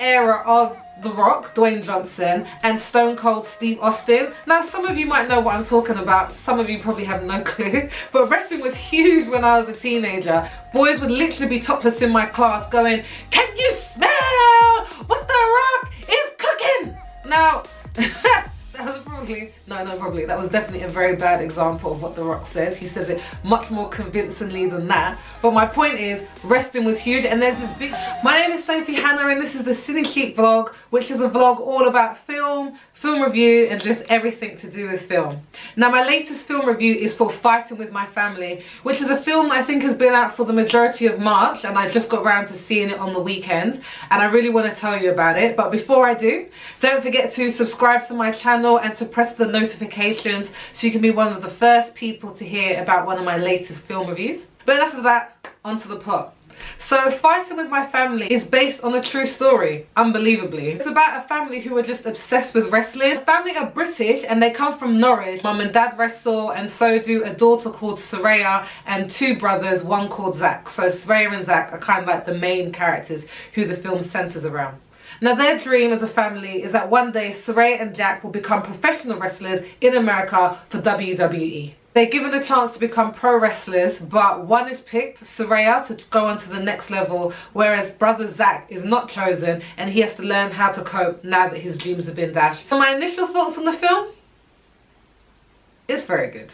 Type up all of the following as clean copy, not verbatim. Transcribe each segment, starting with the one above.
era of The Rock, Dwayne Johnson, and Stone Cold Steve Austin. Now, some of you might know what I'm talking about. Some of you probably have no clue. But wrestling was huge when I was a teenager. Boys would literally be topless in my class going, "Can you smell what The Rock is cooking?" Now, that was probably, that was definitely a very bad example of what The Rock says. He says it much more convincingly than that. But my point is, wrestling was huge, and there's this big... My name is Sophie Hannah, and this is the Cine Chic vlog, which is a vlog all about film review, and just everything to do with film. Now, my latest film review is for Fighting With My Family, which is a film I think has been out for the majority of March, and I just got around to seeing it on the weekend, and I really want to tell you about it. But before I do, don't forget to subscribe to my channel and to press the notifications so you can be one of the first people to hear about one of my latest film reviews. But enough of that, onto the plot. So Fighting With My Family is based on a true story, unbelievably. It's about a family who are just obsessed with wrestling. The family are British and they come from Norwich. Mum and dad wrestle, and so do a daughter called Saraya and two brothers, one called Zach. So Saraya and Zach are kind of like the main characters who the film centers around. Now, their dream as a family is that one day Saraya and Jack will become professional wrestlers in America for WWE. They're given a chance to become pro wrestlers, but one is picked, Saraya, to go on to the next level, whereas brother Zach is not chosen and he has to learn how to cope now that his dreams have been dashed. So my initial thoughts on the film? It's very good.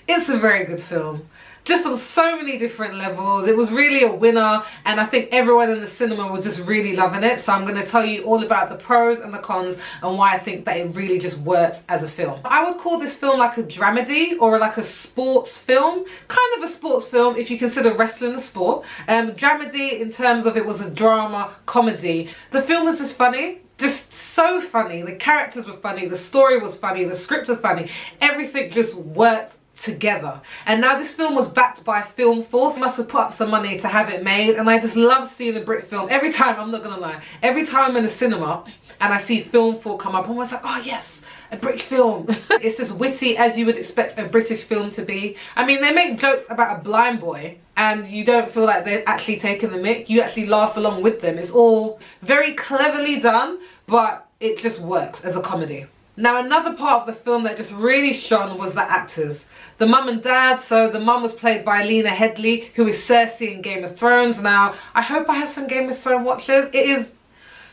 It's a very good film. Just on so many different levels. It was really a winner, and I think everyone in the cinema was just really loving it. So I'm going to tell you all about the pros and the cons and why I think that it really just worked as a film. I would call this film like a dramedy or like a sports film. Kind of a sports film if you consider wrestling a sport. Dramedy in terms of it was a drama comedy. The film was just funny. Just so funny. The characters were funny. The story was funny. The script was funny. Everything just worked together. And now this film was backed by Film Force. They must have put up some money to have it made, and I just love seeing a Brit film. Every time, I'm not gonna lie, every time I'm in the cinema and I see Film Force come up, I'm always like, oh yes, a British film. It's as witty as you would expect a British film to be. I mean, they make jokes about a blind boy and you don't feel like they're actually taking the mick. You actually laugh along with them. It's all very cleverly done, but it just works as a comedy. Now, another part of the film that just really shone was the actors. The mum and dad. So the mum was played by Lena Headley, who is Cersei in Game of Thrones. Now, I hope I have some Game of Thrones watchers. It is,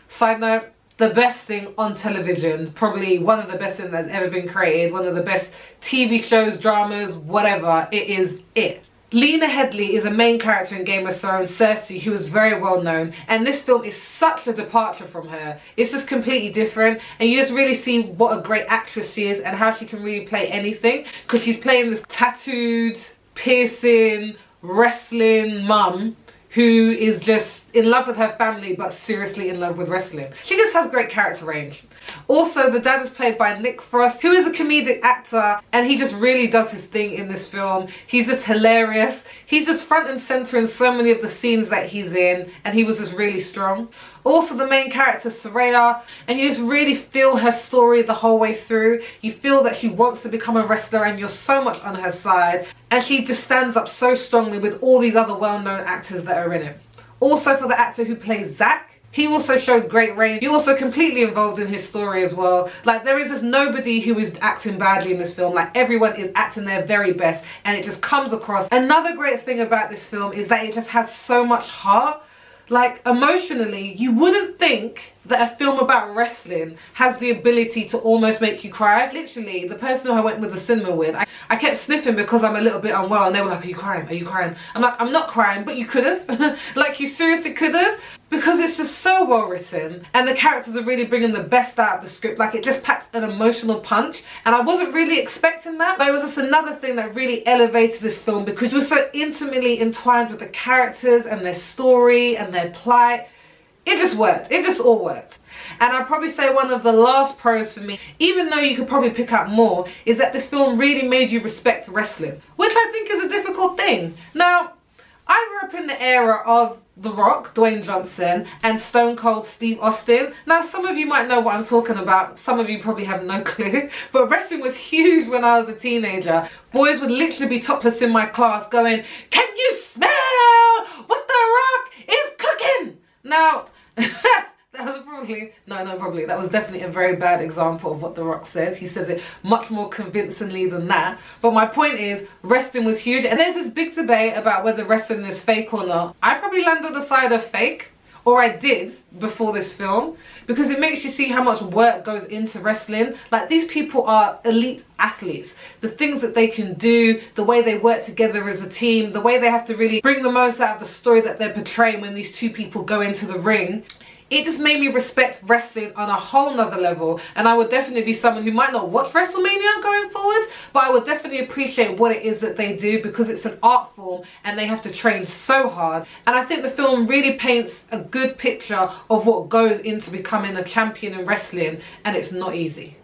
side note, the best thing on television. Probably one of the best things that's ever been created. One of the best TV shows, dramas, whatever. It is it. Lena Headley is a main character in Game of Thrones, Cersei, who is very well known, and this film is such a departure from her. It's just completely different, and you just really see what a great actress she is and how she can really play anything, because she's playing this tattooed, piercing, wrestling mum who is just in love with her family but seriously in love with wrestling. She just has great character range. Also, the dad is played by Nick Frost, who is a comedic actor, and he just really does his thing in this film. He's just hilarious. He's just front and center in so many of the scenes that he's in, and he was just really strong. Also, the main character, Saraya, and you just really feel her story the whole way through. You feel that she wants to become a wrestler and you're so much on her side. And she just stands up so strongly with all these other well-known actors that are in it. Also, for the actor who plays Zach, he also showed great range. He also completely involved in his story as well. Like, there is just nobody who is acting badly in this film. Like, everyone is acting their very best and it just comes across. Another great thing about this film is that it just has so much heart. Like, emotionally, you wouldn't think that a film about wrestling has the ability to almost make you cry. Literally, the person who I went with the cinema with, I kept sniffing because I'm a little bit unwell, and they were like, are you crying? Are you crying? I'm like, I'm not crying, but you could have. Like, you seriously could have. Because it's just so well written, and the characters are really bringing the best out of the script. Like, it just packs an emotional punch, and I wasn't really expecting that, but it was just another thing that really elevated this film because it was so intimately entwined with the characters and their story and their plight. It just worked. It just all worked. And I'd probably say one of the last pros for me, even though you could probably pick out more, is that this film really made you respect wrestling, which I think is a difficult thing. Now, I grew up in the era of The Rock, Dwayne Johnson, and Stone Cold Steve Austin. Now, some of you might know what I'm talking about. Some of you probably have no clue. But wrestling was huge when I was a teenager. Boys would literally be topless in my class going, "Can you smell what The Rock is cooking?" Now, that probably, no, probably. That was definitely a very bad example of what The Rock says. He says it much more convincingly than that. But my point is, wrestling was huge. And there's this big debate about whether wrestling is fake or not. I probably land on the side of fake. Or I did before this film, because it makes you see how much work goes into wrestling. Like, these people are elite athletes. The things that they can do, the way they work together as a team, the way they have to really bring the most out of the story that they're portraying when these two people go into the ring. It just made me respect wrestling on a whole nother level, and I would definitely be someone who might not watch WrestleMania going forward, but I would definitely appreciate what it is that they do, because it's an art form and they have to train so hard. And I think the film really paints a good picture of what goes into becoming a champion in wrestling, and it's not easy.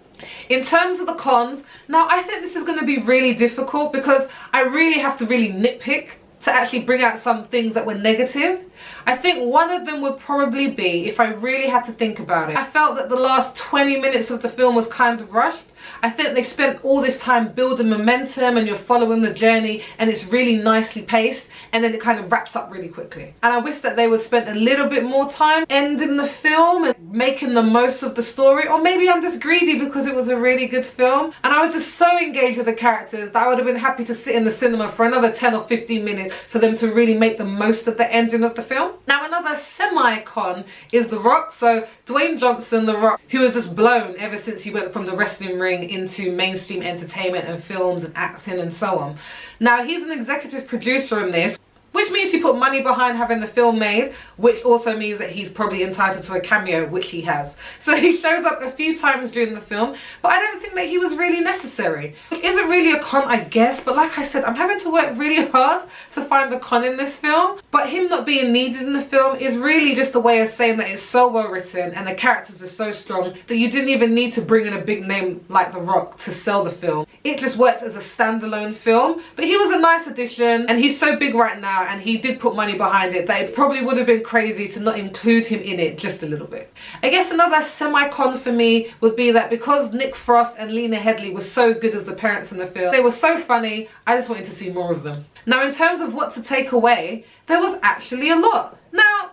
In terms of the cons, now I think this is going to be really difficult, because I really have to really nitpick to actually bring out some things that were negative. I think one of them would probably be, if I really had to think about it, I felt that the last 20 minutes of the film was kind of rushed. I think they spent all this time building momentum and you're following the journey and it's really nicely paced, and then it kind of wraps up really quickly. And I wish that they would spend a little bit more time ending the film and making the most of the story. Or maybe I'm just greedy because it was a really good film and I was just so engaged with the characters that I would have been happy to sit in the cinema for another 10 or 15 minutes for them to really make the most of the ending of the film. Now, another semi-con is The Rock. So Dwayne Johnson, The Rock, who has just blown ever since he went from the wrestling ring into mainstream entertainment and films and acting and so on. Now, he's an executive producer in this, which means he put money behind having the film made, which also means that he's probably entitled to a cameo, which he has. So he shows up a few times during the film, but I don't think that he was really necessary. Which isn't really a con, I guess, but like I said, I'm having to work really hard to find the con in this film. But him not being needed in the film is really just a way of saying that it's so well written and the characters are so strong that you didn't even need to bring in a big name like The Rock to sell the film. It just works as a standalone film, but he was a nice addition and he's so big right now, and he did put money behind it, that it probably would have been crazy to not include him in it just a little bit. I guess another semi-con for me would be that because Nick Frost and Lena Headley were so good as the parents in the film, they were so funny, I just wanted to see more of them. Now, in terms of what to take away, there was actually a lot. Now,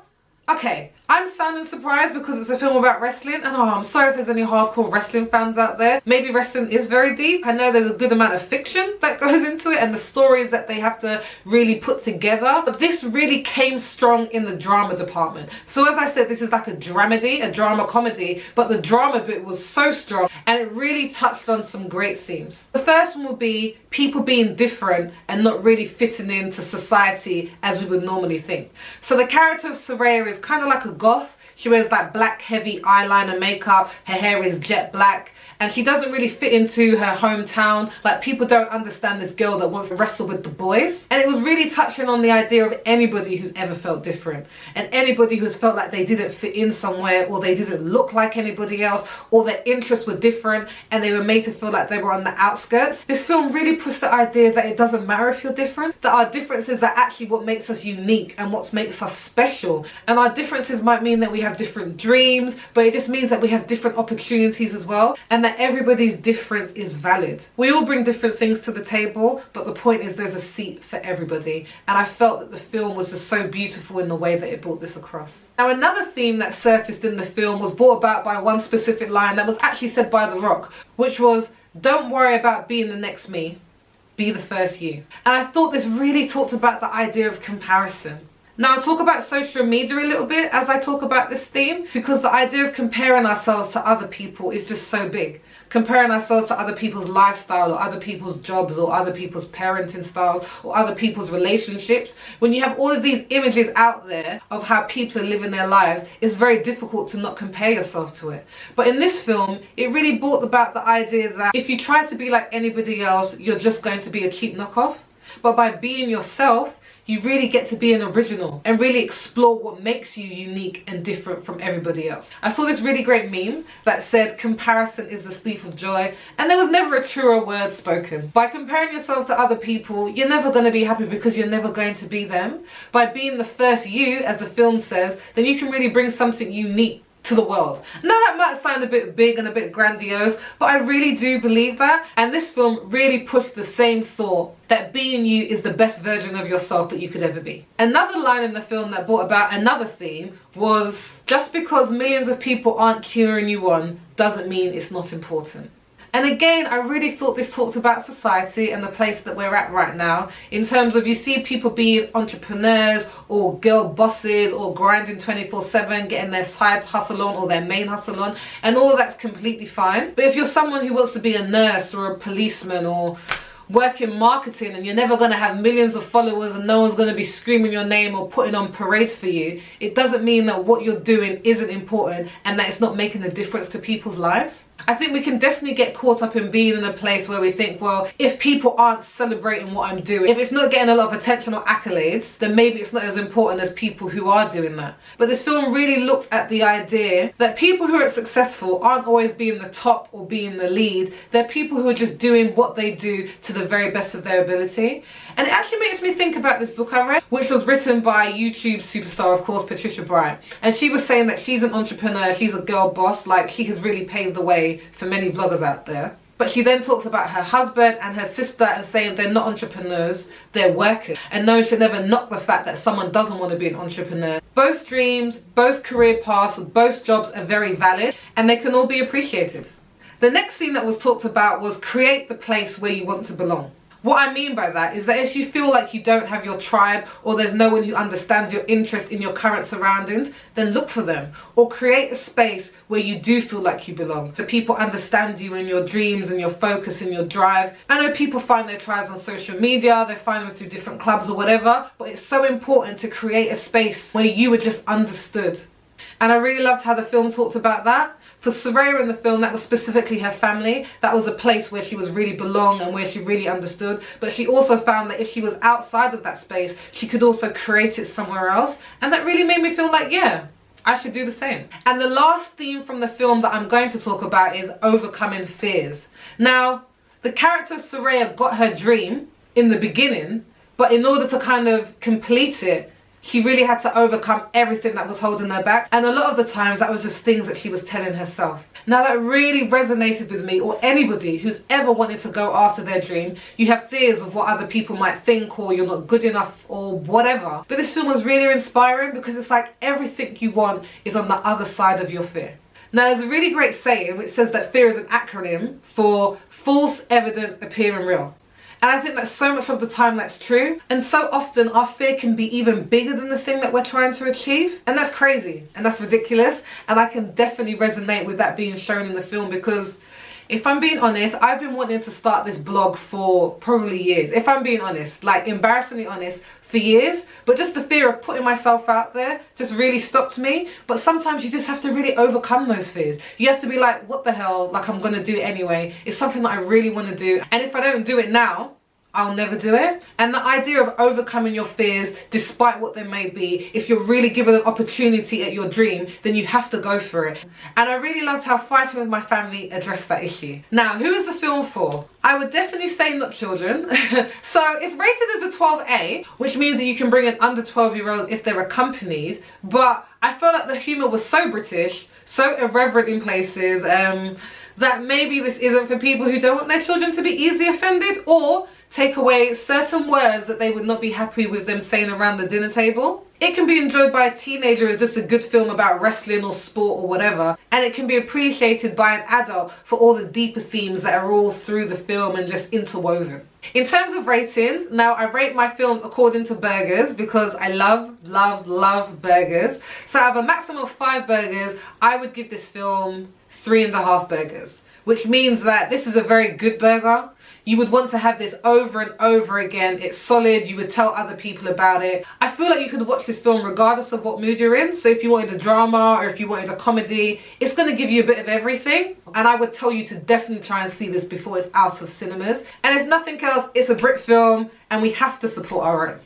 okay, I'm sounding surprised because it's a film about wrestling, and I'm sorry if there's any hardcore wrestling fans out there. Maybe wrestling is very deep. I know there's a good amount of fiction that goes into it and the stories that they have to really put together, but this really came strong in the drama department. So as I said, this is like a dramedy, a drama comedy, but the drama bit was so strong and it really touched on some great themes. The first one would be people being different and not really fitting into society as we would normally think. So the character of Saraya is kind of like a goth. She wears that black heavy eyeliner makeup, her hair is jet black, and she doesn't really fit into her hometown. Like, people don't understand this girl that wants to wrestle with the boys. And it was really touching on the idea of anybody who's ever felt different, and anybody who's felt like they didn't fit in somewhere, or they didn't look like anybody else, or their interests were different and they were made to feel like they were on the outskirts. This film really puts the idea that it doesn't matter if you're different, that our differences are actually what makes us unique and what makes us special. And our differences might mean that we have different dreams, but it just means that we have different opportunities as well, and that everybody's difference is valid. We all bring different things to the table, but the point is there's a seat for everybody, and I felt that the film was just so beautiful in the way that it brought this across. Now, another theme that surfaced in the film was brought about by one specific line that was actually said by The Rock, which was, "Don't worry about being the next me, be the first you." And I thought this really talked about the idea of comparison. Now, I'll talk about social media a little bit as I talk about this theme, because the idea of comparing ourselves to other people is just so big. Comparing ourselves to other people's lifestyle, or other people's jobs, or other people's parenting styles, or other people's relationships. When you have all of these images out there of how people are living their lives, it's very difficult to not compare yourself to it. But in this film, it really brought about the idea that if you try to be like anybody else, you're just going to be a cheap knockoff. But by being yourself, you really get to be an original and really explore what makes you unique and different from everybody else. I saw this really great meme that said, "Comparison is the thief of joy," and there was never a truer word spoken. By comparing yourself to other people, you're never going to be happy because you're never going to be them. By being the first you, as the film says, then you can really bring something unique to the world. Now that might sound a bit big and a bit grandiose, but I really do believe that, and this film really pushed the same thought that being you is the best version of yourself that you could ever be. Another line in the film that brought about another theme was, just because millions of people aren't cheering you on doesn't mean it's not important. And again, I really thought this talked about society and the place that we're at right now, in terms of, you see people being entrepreneurs or girl bosses or grinding 24/7, getting their side hustle on or their main hustle on, and all of that's completely fine. But if you're someone who wants to be a nurse or a policeman or work in marketing, and you're never going to have millions of followers and no one's going to be screaming your name or putting on parades for you, it doesn't mean that what you're doing isn't important and that it's not making a difference to people's lives. I think we can definitely get caught up in being in a place where we think, well, if people aren't celebrating what I'm doing, if it's not getting a lot of attention or accolades, then maybe it's not as important as people who are doing that. But this film really looked at the idea that people who are successful aren't always being the top or being the lead. They're people who are just doing what they do to the very best of their ability. And it actually makes me think about this book I read, which was written by YouTube superstar, of course, Patricia Bryant. And she was saying that she's an entrepreneur, she's a girl boss, like she has really paved the way for many vloggers out there. But she then talks about her husband and her sister and saying they're not entrepreneurs, they're workers. And no one should never knock the fact that someone doesn't want to be an entrepreneur. Both dreams, both career paths, both jobs are very valid and they can all be appreciated. The next thing that was talked about was create the place where you want to belong. What I mean by that is that if you feel like you don't have your tribe or there's no one who understands your interest in your current surroundings, then look for them. Or create a space where you do feel like you belong. That people understand you and your dreams and your focus and your drive. I know people find their tribes on social media, they find them through different clubs or whatever, but it's so important to create a space where you are just understood. And I really loved how the film talked about that. For Soraya in the film, that was specifically her family. That was a place where she was really belong and where she really understood. But she also found that if she was outside of that space, she could also create it somewhere else. And that really made me feel like, yeah, I should do the same. And the last theme from the film that I'm going to talk about is overcoming fears. Now, the character of Soraya got her dream in the beginning, but in order to kind of complete it, she really had to overcome everything that was holding her back. And a lot of the times that was just things that she was telling herself. Now that really resonated with me, or anybody who's ever wanted to go after their dream. You have fears of what other people might think, or you're not good enough, or whatever. But this film was really inspiring because it's like everything you want is on the other side of your fear. Now there's a really great saying which says that fear is an acronym for false evidence appearing real. And I think that so much of the time that's true. And so often our fear can be even bigger than the thing that we're trying to achieve. And that's crazy and that's ridiculous. And I can definitely resonate with that being shown in the film, because if I'm being honest, I've been wanting to start this blog for probably years. If I'm being honest, like embarrassingly honest, for years. But just the fear of putting myself out there just really stopped me. But sometimes you just have to really overcome those fears. You have to be like, what the hell, like I'm gonna do it anyway. It's something that I really want to do. And if I don't do it now, I'll never do it. And the idea of overcoming your fears, despite what they may be, if you're really given an opportunity at your dream, then you have to go for it. And I really loved how Fighting With My Family addressed that issue. Now, who is the film for? I would definitely say not children. So it's rated as a 12A, which means that you can bring in under 12-year-olds if they're accompanied. But I felt like the humour was so British, so irreverent in places, that maybe this isn't for people who don't want their children to be easily offended, or take away certain words that they would not be happy with them saying around the dinner table. It can be enjoyed by a teenager as just a good film about wrestling or sport or whatever, and it can be appreciated by an adult for all the deeper themes that are all through the film and just interwoven. In terms of ratings, now I rate my films according to burgers because I love burgers. So out of a maximum of 5 burgers, I would give this film 3.5 burgers, which means that this is a very good burger. You would want to have this over and over again. It's solid. You would tell other people about it. I feel like you could watch this film regardless of what mood you're in. So if you wanted a drama or if you wanted a comedy, it's going to give you a bit of everything. And I would tell you to definitely try and see this before it's out of cinemas. And if nothing else, it's a Brit film and we have to support our own.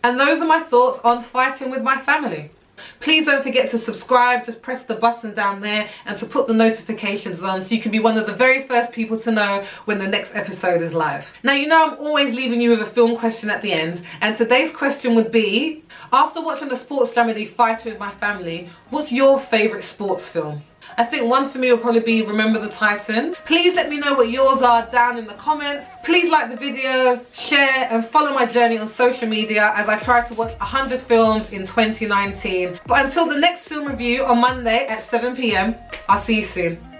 And those are my thoughts on Fighting With My Family. Please don't forget to subscribe, just press the button down there and to put the notifications on so you can be one of the very first people to know when the next episode is live. Now, you know I'm always leaving you with a film question at the end, and today's question would be, after watching the sports dramedy Fighting with My Family, what's your favourite sports film? I think one for me will probably be Remember the Titan. Please let me know what yours are down in the comments. Please like the video, share and follow my journey on social media as I try to watch 100 films in 2019. But until the next film review on Monday at 7 PM, I'll see you soon.